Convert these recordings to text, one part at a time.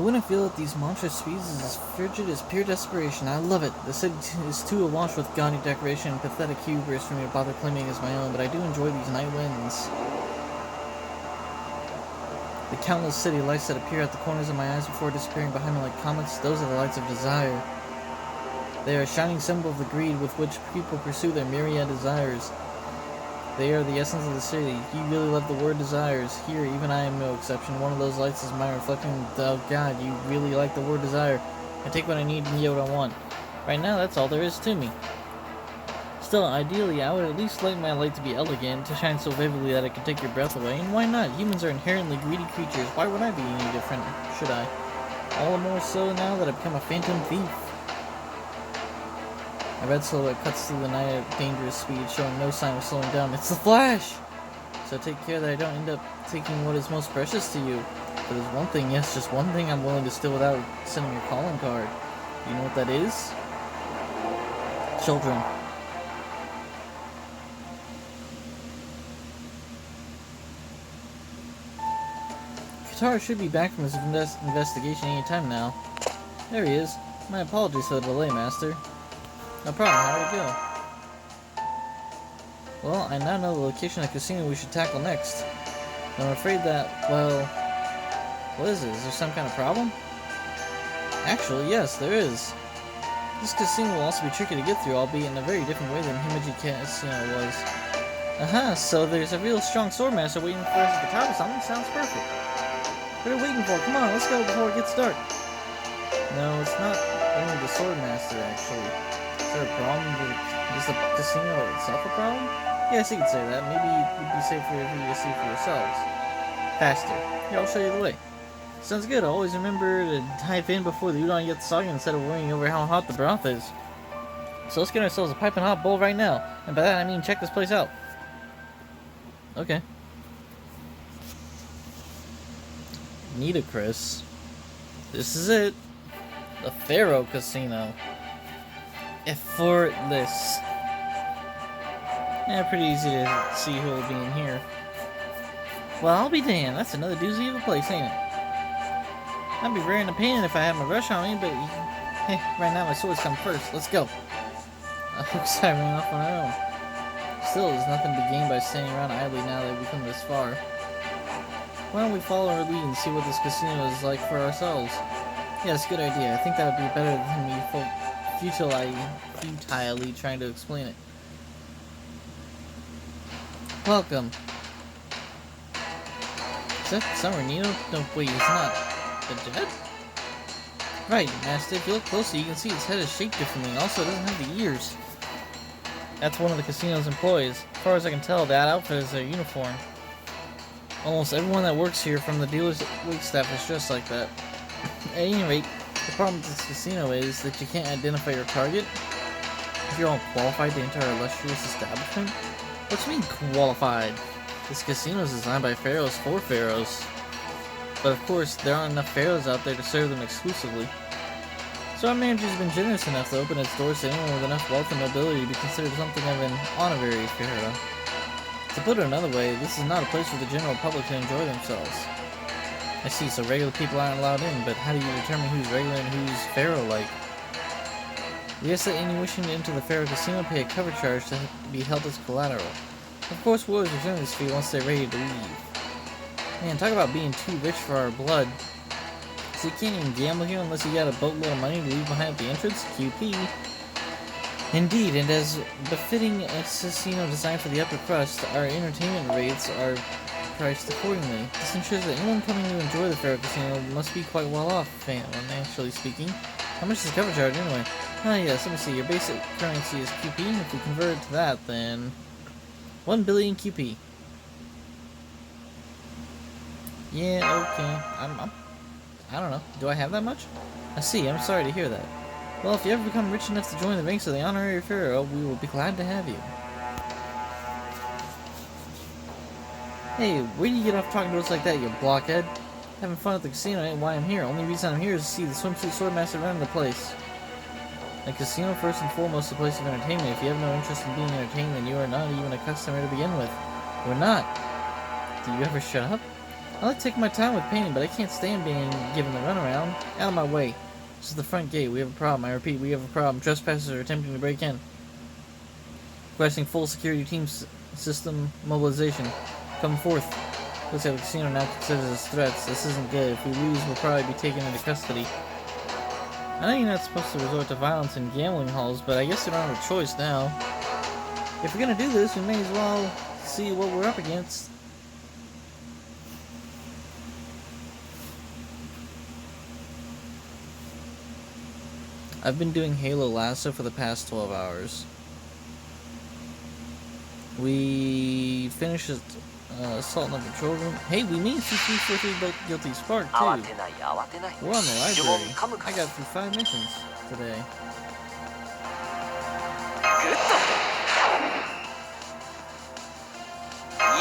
wouldn't feel that these monstrous speeds is as frigid as pure desperation. I love it. The city is too awash with gaudy decoration and pathetic hubris for me to bother claiming as my own, but I do enjoy these night winds. The countless city lights that appear at the corners of my eyes before disappearing behind me like comets, those are the lights of desire. They are a shining symbol of the greed with which people pursue their myriad desires. They are the essence of the city. You really love the word desires. Here, even I am no exception. One of those lights is mine reflecting, oh god, you really like the word desire. I take what I need and get what I want. Right now, that's all there is to me. Still, ideally, I would at least like my light to be elegant, to shine so vividly that it could take your breath away. And why not? Humans are inherently greedy creatures. Why would I be any different, should I? All the more so now that I've become a phantom thief. A red silhouette cuts through the night at dangerous speed, showing no sign of slowing down. It's the Flash! So take care that I don't end up taking what is most precious to you. But there's one thing, yes, just one thing I'm willing to steal without sending your calling card. You know what that is? Children. Katara should be back from his investigation any time now. There he is. My apologies for the delay, Master. No problem, how'd it go? Well, I now know the location of the casino we should tackle next. But I'm afraid that, well... What is it? Is there some kind of problem? Actually, yes, there is. This casino will also be tricky to get through, albeit in a very different way than Himeji Casino was. Aha, so there's a real strong swordmaster waiting for us at the top of something? Sounds perfect. What are we waiting for? Come on, let's go before it gets dark. No, it's not only the swordmaster, actually. Is there a problem? Is the casino itself a problem? Yes, you could say that. Maybe it would be safer if you just see for yourselves. Faster. Here, I'll show you the way. Sounds good. I'll always remember to dive in before the udon gets soggy instead of worrying over how hot the broth is. So let's get ourselves a piping hot bowl right now. And by that I mean check this place out. Okay. Nita Chris. This is it. The Pharaoh Casino. Effortless. Yeah, pretty easy to see who will be in here. Well, I'll be damned. That's another doozy of a place, ain't it? I'd be wearing a pain if I had my brush on me, but hey, right now my swords come first. Let's go. Looks like I ran off on our own. Still, there's nothing to gain by standing around idly now that we've come this far. Why don't we follow our lead and see what this casino is like for ourselves? Yes, good idea. I think that would be better than me futilely trying to explain it. Welcome. Is that Summer Nino? No, wait, it's not. The jet? Right, Master. If you look closely, you can see its head is shaped differently. Also, it doesn't have the ears. That's one of the casino's employees. As far as I can tell, that outfit is their uniform. Almost everyone that works here, from the dealer's waitstaff, is dressed like that. At any rate, the problem with this casino is that you can't identify your target. If you're all qualified to enter our illustrious establishment. What do you mean, qualified? This casino is designed by pharaohs for pharaohs. But of course, there aren't enough pharaohs out there to serve them exclusively. So our manager's been generous enough to open its doors to anyone with enough wealth and nobility to be considered something of an honorary pharaoh. To put it another way, this is not a place for the general public to enjoy themselves. I see, so regular people aren't allowed in, but how do you determine who's regular and who's pharaoh-like? We ask that any wishing to enter the Pharaoh Casino pay a cover charge to be held as collateral. Of course, we'll always return this fee once they're ready to leave. Man, talk about being too rich for our blood. So you can't even gamble here unless you got a boatload of money to leave behind at the entrance? QP. Indeed, and as befitting a casino designed for the upper crust, our entertainment rates are priced accordingly. This ensures that anyone coming to enjoy the Pharaoh Casino must be quite well off, financially speaking. How much is the cover charge anyway? Ah yes, let me see, your basic currency is QP, and if we convert it to that, then 1 billion QP. Yeah, okay. I don't know. Do I have that much? I see, I'm sorry to hear that. Well, if you ever become rich enough to join the ranks of the honorary pharaoh, we will be glad to have you. Hey, where do you get off talking to us like that, you blockhead? Having fun at the casino ain't why I'm here. Only reason I'm here is to see the swimsuit swordmaster running the place. A casino, first and foremost, a place of entertainment. If you have no interest in being entertained, then you are not even a customer to begin with. We're not. Do you ever shut up? I like taking my time with painting, but I can't stand being given the runaround. Out of my way. This is the front gate. We have a problem. I repeat, we have a problem. Trespassers are attempting to break in. Requesting full security team system mobilization. Come forth. Looks like the casino now considers us threats. This isn't good. If we lose, we'll probably be taken into custody. I know you're not supposed to resort to violence in gambling halls, but I guess you don't have a choice now. If we're gonna do this, we may as well see what we're up against. I've been doing Halo Lasso for the past 12 hours. We finished assault on the patrol room. Hey, we mean C343 Guilty Spark too. We're on the library. I got through 5 missions today.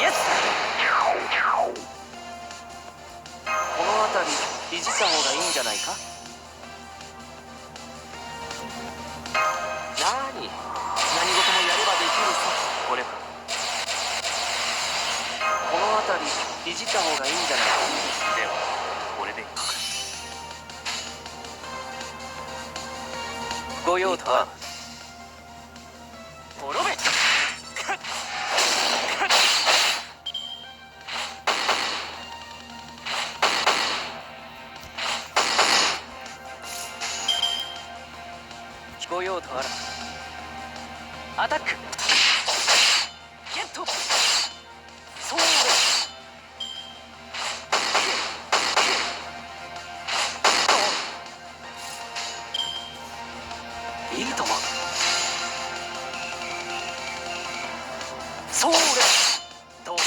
Yes. いじった方がいいんじゃないか。ではこれでご用とは滅べ。聞こえようとあら。アタック。ゲット。そうです。いいとも。そうです。どうで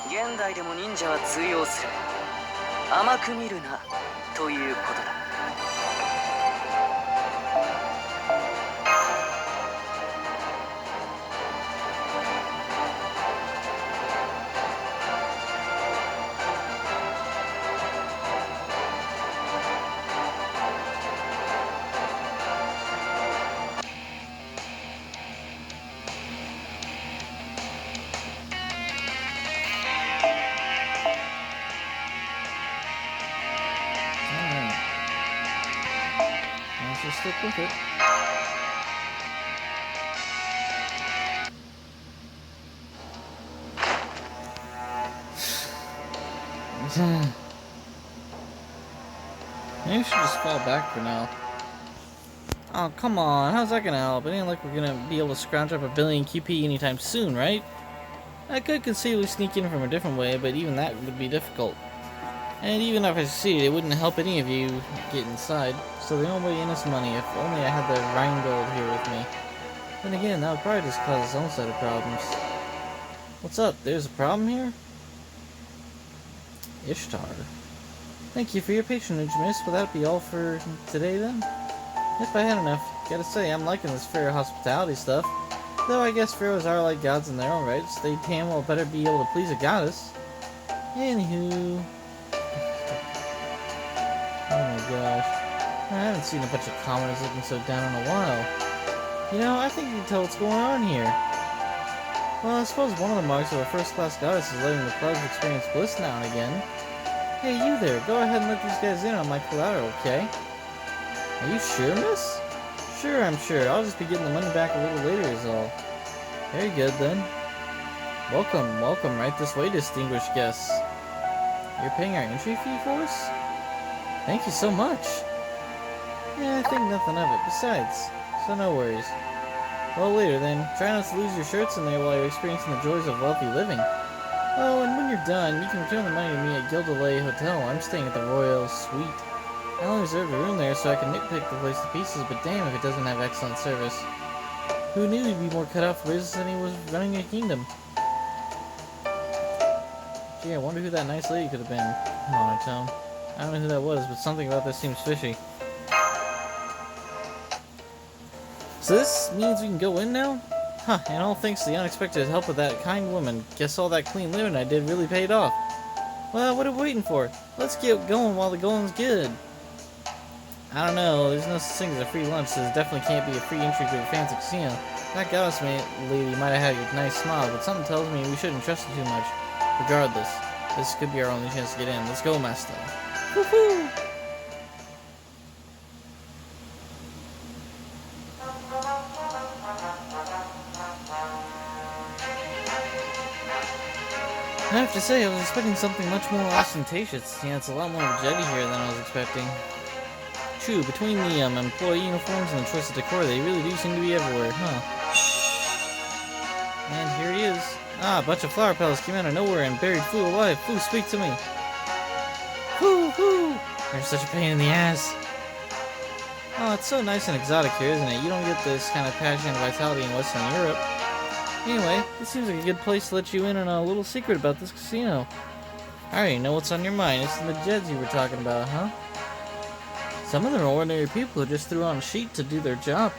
現代でも忍者は通用する。甘く見るなということだ。Just stick with it. Maybe we should just fall back for now. Oh, come on. How's that gonna help? It ain't like we're gonna be able to scrounge up a billion QP anytime soon, right? I could conceivably sneak in from a different way, but even that would be difficult. And even if I succeeded, it wouldn't help any of you get inside. So the only way in is money. If only I had the Rheingold here with me. Then again, that would probably just cause its own set of problems. What's up? There's a problem here? Ishtar. Thank you for your patronage, miss. Will that be all for today, then? Yep, I had enough. Gotta say, I'm liking this Pharaoh hospitality stuff. Though I guess Pharaohs are like gods in their own rights. They damn well better be able to please a goddess. Anywho... Oh my gosh. I haven't seen a bunch of commoners looking so down in a while. You know, I think you can tell what's going on here. Well, I suppose one of the marks of a first-class goddess is letting the clouds experience bliss now and again. Hey, you there, go ahead and let these guys in on my collateral, okay? Are you sure, miss? Sure, I'm sure. I'll just be getting the money back a little later is all. Very good, then. Welcome, welcome right this way, distinguished guests. You're paying our entry fee for us? Thank you so much. Yeah, I think nothing of it. Besides, so no worries. Well, later then. Try not to lose your shirts in there while you're experiencing the joys of wealthy living. Oh, and when you're done, you can return the money to me at Gildelay Hotel. I'm staying at the Royal Suite. I only reserved a room there so I can nitpick the place to pieces, but damn if it doesn't have excellent service. Who knew he'd be more cut out for business than he was running a kingdom? Gee, I wonder who that nice lady could have been. Monotone. I don't know who that was, but something about this seems fishy. So this means we can go in now? Huh, and all thanks to the unexpected help of that kind woman. Guess all that clean living I did really paid off. Well, what are we waiting for? Let's get going while the going's good. I don't know, there's no such thing as a free lunch, so there definitely can't be a free entry to a fancy casino. That Gauss lady might have had a nice smile, but something tells me we shouldn't trust her too much. Regardless, this could be our only chance to get in. Let's go, Master. Woohoo! I have to say, I was expecting something much more ostentatious. Yeah, it's a lot more jetty here than I was expecting. True, between the employee uniforms and the choice of decor, they really do seem to be everywhere, huh? And here he is. Ah, a bunch of flower petals came out of nowhere and buried Fu alive. Fu, speak to me. Fu, Fu! You're such a pain in the ass. Oh, it's so nice and exotic here, isn't it? You don't get this kind of passion and vitality in Western Europe. Anyway, this seems like a good place to let you in on a little secret about this casino. I already know what's on your mind. It's the Jeds you were talking about, huh? Some of them are ordinary people who just threw on a sheet to do their job.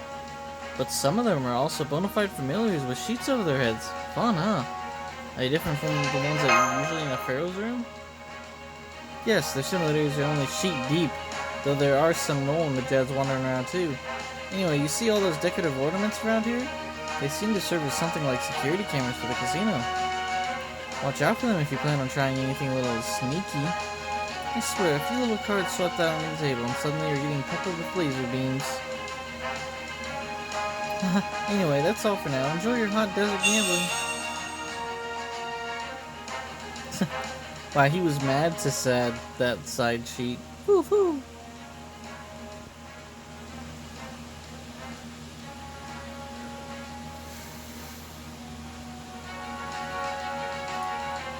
But some of them are also bona fide familiars with sheets over their heads. Fun, huh? Are they different from the ones that are usually in a Pharaoh's room? Yes, their similarities are only sheet deep, though there are some Nolan the Jeds wandering around too. Anyway, you see all those decorative ornaments around here? They seem to serve as something like security cameras for the casino. Watch out for them if you plan on trying anything a little sneaky. I swear, a few little cards swept out on the table and suddenly you're getting peppered with laser beams. Anyway, that's all for now. Enjoy your hot desert gambling. Wow, he was mad to sad that side sheet. Woo-hoo!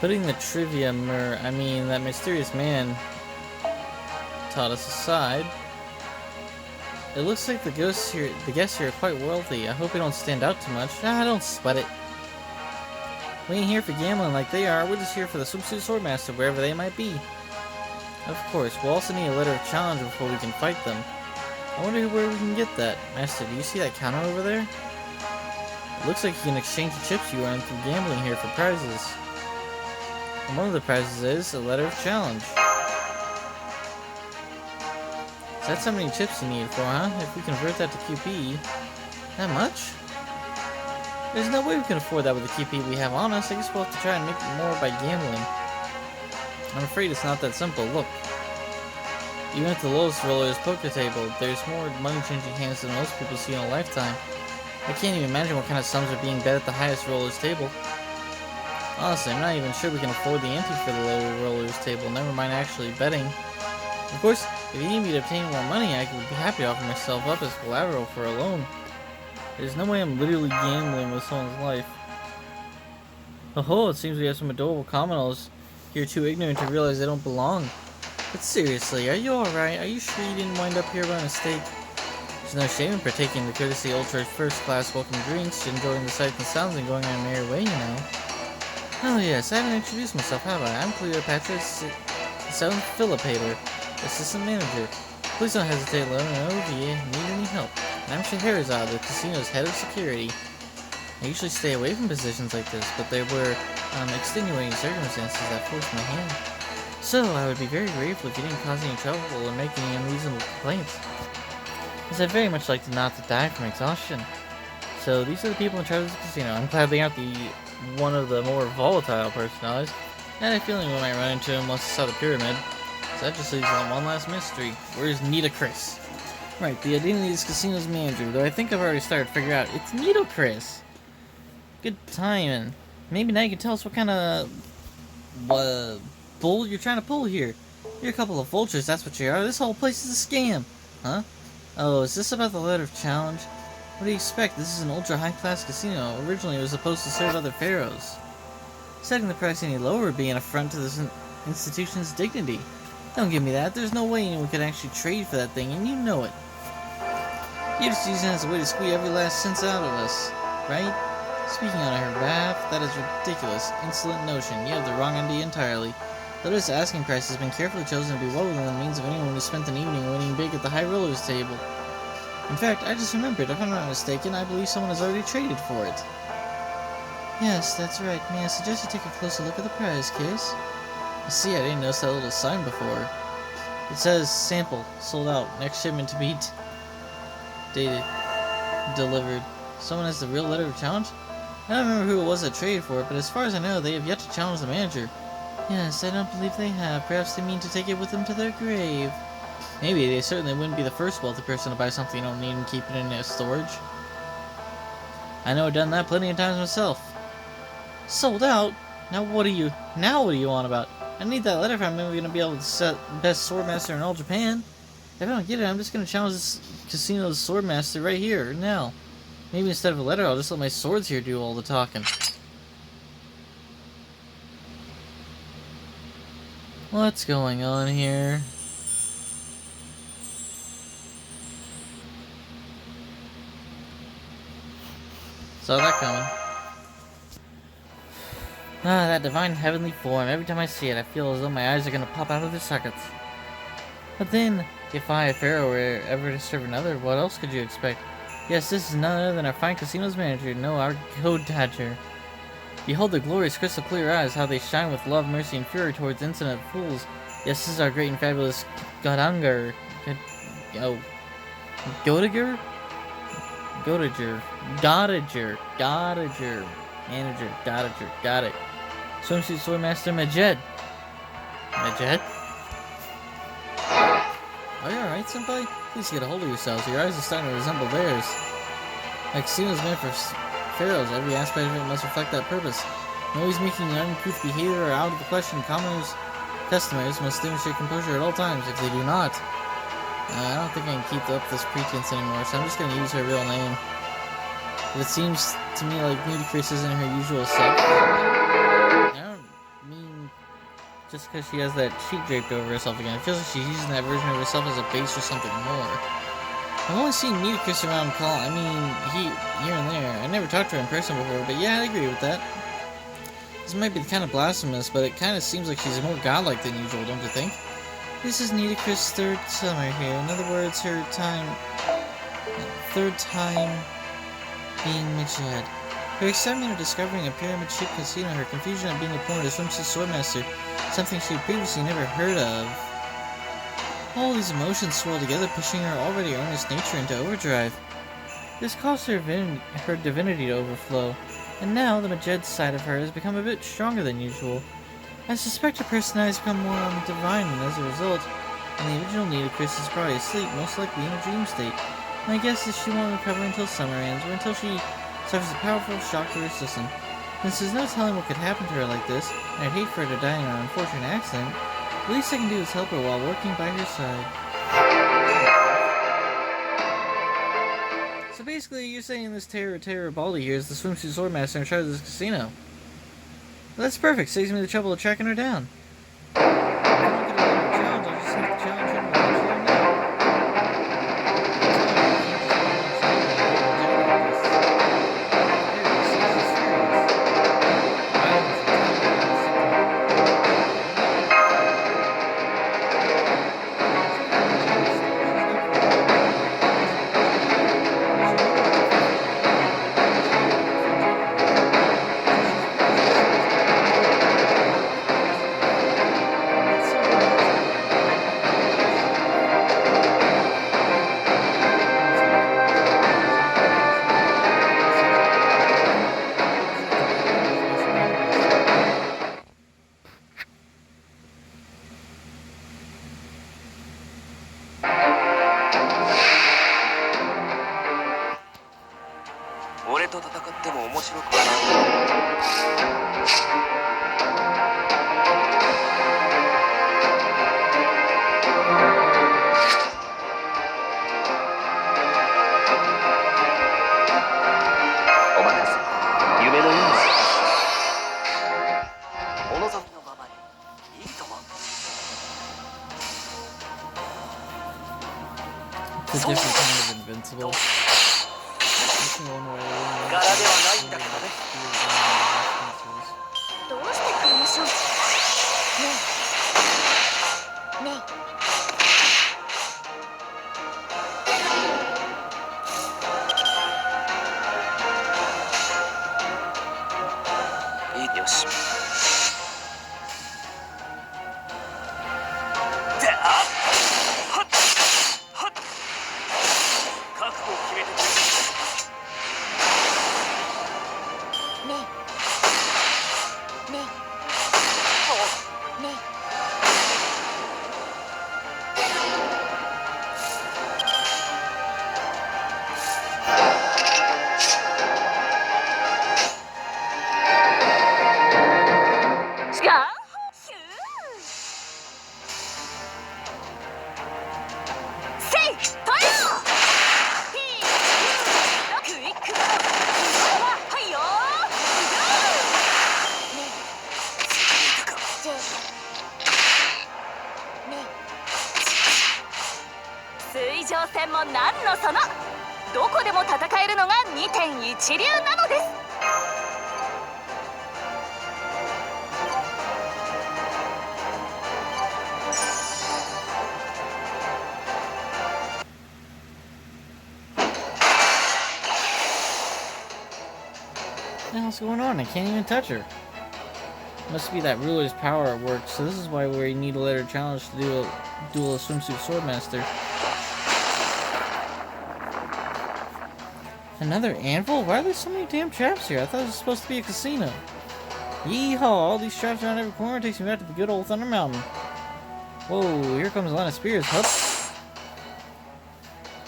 Putting the trivia that mysterious man taught us aside, it looks like the guests here are quite wealthy. I hope we don't stand out too much. Ah, don't sweat it. We ain't here for gambling like they are. We're just here for the swimsuit swordmaster, wherever they might be. Of course, we'll also need a letter of challenge before we can fight them. I wonder where we can get that. Master, do you see that counter over there? It looks like you can exchange the chips you earned from gambling here for prizes. And one of the prizes is a letter of challenge. So that's how many chips you need for, huh? If we convert that to QP, that much? There's no way we can afford that with the QP we have on us. I guess we'll have to try and make more by gambling. I'm afraid it's not that simple. Look. Even at the lowest roller's poker table, there's more money-changing hands than most people see in a lifetime. I can't even imagine what kind of sums are being bet at the highest roller's table. Honestly, I'm not even sure we can afford the ante for the lower roller's table, never mind actually betting. Of course, if you need me to obtain more money, I would be happy to offer myself up as collateral for a loan. There's no way I'm literally gambling with someone's life. Oh, it seems we have some adorable commoners here too ignorant to realize they don't belong. But seriously, are you alright? Are you sure you didn't wind up here by mistake? There's no shame in partaking the courtesy ultra first-class welcome drinks, enjoying the sights and sounds, and going on a merry way, you know. Oh yes, I haven't introduced myself, have I? I'm Cleopatra Philippator, Assistant Manager. Please don't hesitate to let me know if you need any help. And I'm Scheherazade, the casino's head of security. I usually stay away from positions like this, but there were extenuating circumstances that forced my hand. So, I would be very grateful if you didn't cause any trouble or make any unreasonable complaints, as I'd very much like not to die from exhaustion. So, these are the people in charge of the casino. I'm glad they aren't one of the more volatile personalities. I had a feeling we might run into him once I saw the pyramid. So that just leaves one last mystery. Where's Nita Chris? Right, the identity of this casino's manager, though I think I've already started to figure out. It's Nita Chris. Good timing. Maybe now you can tell us what kind of bull you're trying to pull here. You're a couple of vultures, that's what you are. This whole place is a scam. Huh? Oh, is this about the letter of challenge? What do you expect? This is an ultra high-class casino. Originally, it was supposed to serve other pharaohs. Setting the price any lower would be an affront to this institution's dignity. Don't give me that. There's no way anyone could actually trade for that thing, and you know it. You're just using it as a way to squeeze every last cent out of us, right? Speaking on her behalf, that is ridiculous, insolent notion. You have the wrong idea entirely. Though this asking price has been carefully chosen to be well within the means of anyone who spent an evening winning big at the high rollers table. In fact, I just remembered, if I'm not mistaken, I believe someone has already traded for it. Yes, that's right. May I suggest you take a closer look at the prize case? I see, I didn't notice that little sign before. It says, sample, sold out, next shipment to be dated, delivered. Someone has the real letter of challenge? I don't remember who it was that traded for it, but as far as I know, they have yet to challenge the manager. Yes, I don't believe they have. Perhaps they mean to take it with them to their grave. Maybe. They certainly wouldn't be the first wealthy person to buy something you don't need and keep it in their storage. I know I've done that plenty of times myself. Sold out? Now what do you want about? I need that letter if I'm ever going to be able to set best swordmaster in all Japan. If I don't get it, I'm just going to challenge this casino's swordmaster right here, now. Maybe instead of a letter, I'll just let my swords here do all the talking. What's going on here? Saw that coming. Ah, that divine heavenly form. Every time I see it, I feel as though my eyes are going to pop out of their sockets. But then, if I, Pharaoh, were ever to serve another, what else could you expect? Yes, this is none other than our fine casino's manager, no, our code-catcher. Behold their glorious crystal clear eyes, how they shine with love, mercy, and fury towards insolent fools. Yes, this is our great and fabulous Godanger. Godager? Godager. Manager, Godager, got it. Swimsuit Swordmaster Majed. Majed? Are you alright, senpai? Please get a hold of yourselves. Your eyes are starting to resemble theirs. Like casino's meant for pharaohs, every aspect of it must reflect that purpose. Always making an uncouth behavior out of the question, customers must demonstrate composure at all times. If they do not, I don't think I can keep up this pretense anymore, so I'm just gonna use her real name. But it seems to me like Nudicris isn't her usual self. I don't mean just because she has that sheet draped over herself again. It feels like she's using that version of herself as a base for something more. I've only seen Nudicris around here and there. I never talked to her in person before, but yeah, I agree with that. This might be kind of blasphemous, but it kind of seems like she's more godlike than usual, don't you think? This is Nudicris' third summer here. In other words, her third time being Majed. Her excitement of discovering a pyramid-shaped casino, her confusion at being appointed as swimsuit swordmaster, something she had previously never heard of. All these emotions swirl together, pushing her already earnest nature into overdrive. This caused her divinity to overflow, and now the Majed side of her has become a bit stronger than usual. I suspect her personality has become more divine, and as a result, the original Nudicris is probably asleep, most likely in a dream state. My guess is she won't recover until summer ends, or until she suffers a powerful shock to her system. Since there's no telling what could happen to her like this, and I'd hate for her to die in an unfortunate accident, the least I can do is help her while working by her side. So basically, you're saying this Terra Baldi here is the swimsuit swordmaster in charge of this casino. Well, that's perfect. Saves me the trouble of tracking her down. If I don't get her challenge, I'll just have to challenge her and watch her It's a different kind of invincible. 会場戦も何のその、どこでも戦えるのが2点一流なのです。What the hell's going on? I can't even touch her. Must be that ruler's power at work, so this is why we need a letter challenge to do a duel of swimsuit swordmaster. Another anvil? Why are there so many damn traps here? I thought it was supposed to be a casino. Yeehaw! All these traps around every corner takes me back to the good old Thunder Mountain. Whoa, here comes a line of spears. Hup!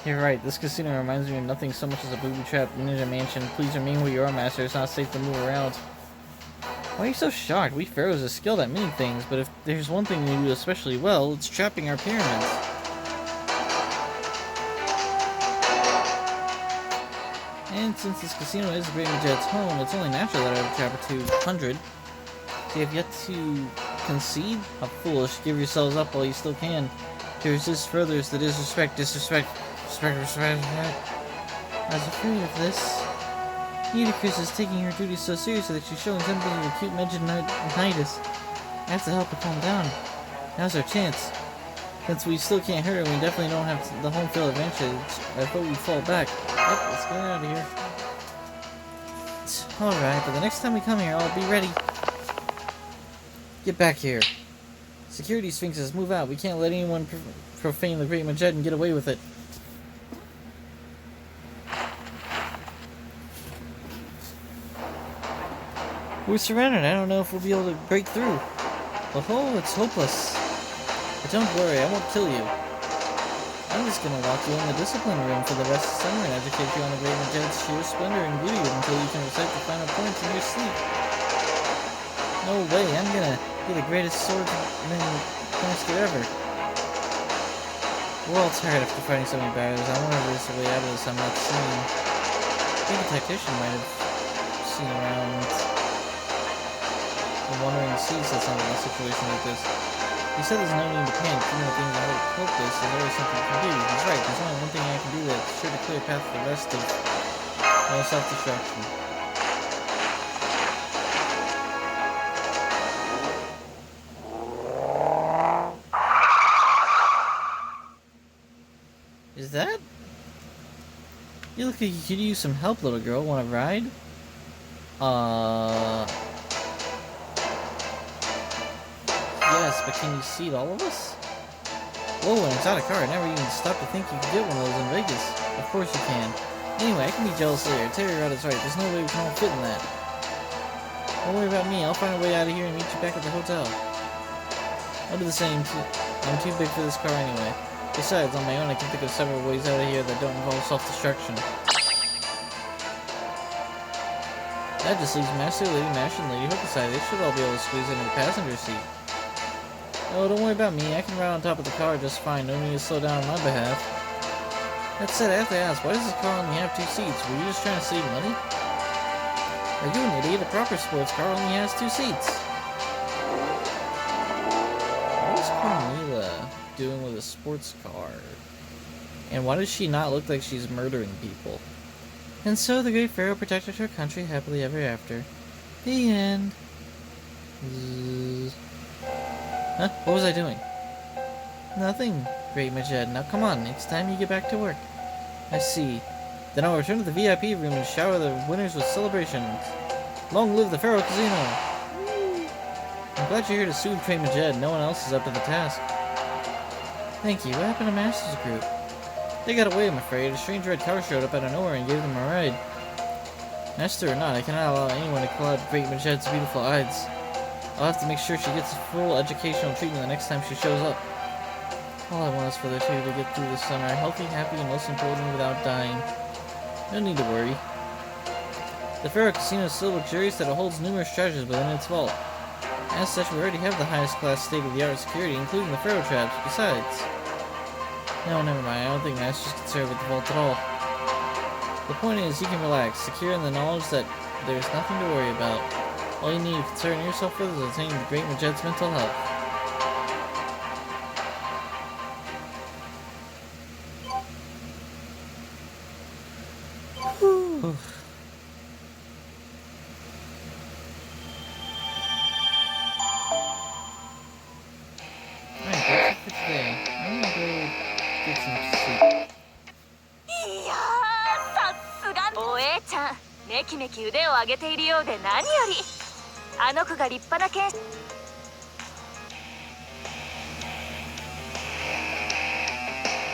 You're right, this casino reminds me of nothing so much as a booby-trapped ninja mansion. Please remain where you are, master. It's not safe to move around. Why are you so shocked? We pharaohs are skilled at many things, but if there's one thing we do especially well, it's trapping our pyramids. And since this casino is the Great Majed's home, it's only natural that I would trap her to 100. So you have yet to concede? How foolish. Give yourselves up while you still can. To resist further is the disrespect. Respect. I was afraid of this. Eutychus is taking her duties so seriously that she's showing symptoms of acute meningitis. I have to help her calm down. Now's our chance. Since we still can't hurt her, we definitely don't have the home field advantage. I thought we'd fall back. Yep, let's get out of here. Alright, but the next time we come here, I'll be ready. Get back here. Security sphinxes, move out. We can't let anyone profane the Great Majed and get away with it. We're surrounded. I don't know if we'll be able to break through. Oh, it's hopeless. But don't worry, I won't kill you. I'm just gonna lock you in the discipline room for the rest of the summer and educate you on the Great Majed's sheer splendor and beauty until you can recite the final points in your sleep. No way, I'm gonna be the greatest master ever. We're all tired after fighting so many battles. I wonder if there's a way out of this I'm not seeing. I think a tactician might have seen around the wandering seas at something in a situation like this. He said there's no need to panic, even though things are hopeless, there's always something you can do. He's right, there's only one thing I can do that's sure to clear a path for the rest of no self-destruction. Is that? You look like you could use some help, little girl. Want to ride? Yes, but can you seat all of us? Whoa, an exotic car. I never even stopped to think you could get one of those in Vegas. Of course you can. Anyway, I can be jealous later. Terry Rod is right. There's no way we can all fit in that. Don't worry about me. I'll find a way out of here and meet you back at the hotel. I'll do the same too. I'm too big for this car anyway. Besides, on my own, I can think of several ways out of here that don't involve self-destruction. That just leaves Master, Lady Mash, and Lady Hook aside. They should all be able to squeeze into the passenger seat. Oh, don't worry about me. I can ride on top of the car just fine. No need to slow down on my behalf. That said, I have to ask, why does this car only have 2 seats? Were you just trying to save money? Are you an idiot? A proper sports car only has 2 seats. What is Carmilla doing with a sports car? And why does she not look like she's murdering people? And so the great Pharaoh protected her country happily ever after. The end. Huh? What was I doing? Nothing, Great Majed. Now come on, it's time you get back to work. I see. Then I'll return to the VIP room and shower the winners with celebrations. Long live the Pharaoh Casino! I'm glad you're here to soothe Great Majed. No one else is up to the task. Thank you. What happened to Master's group? They got away, I'm afraid. A strange red car showed up out of nowhere and gave them a ride. Master or not, I cannot allow anyone to call out Great Majed's beautiful eyes. I'll have to make sure she gets full educational treatment the next time she shows up. All I want is for the two to get through this summer, healthy, happy, and most importantly, without dying. No need to worry. The Pharaoh Casino is so luxurious that it holds numerous treasures within its vault. As such, we already have the highest class state-of-the-art security, including the Pharaoh traps. Besides... No, never mind. I don't think Master's concerned with the vault at all. The point is, you can relax, secure in the knowledge that there's nothing to worry about. All you need to concern yourself with is attaining the Great Majed's mental health. 姉ちゃんめきめき腕を上げているようで何より。あの子が立派な剣士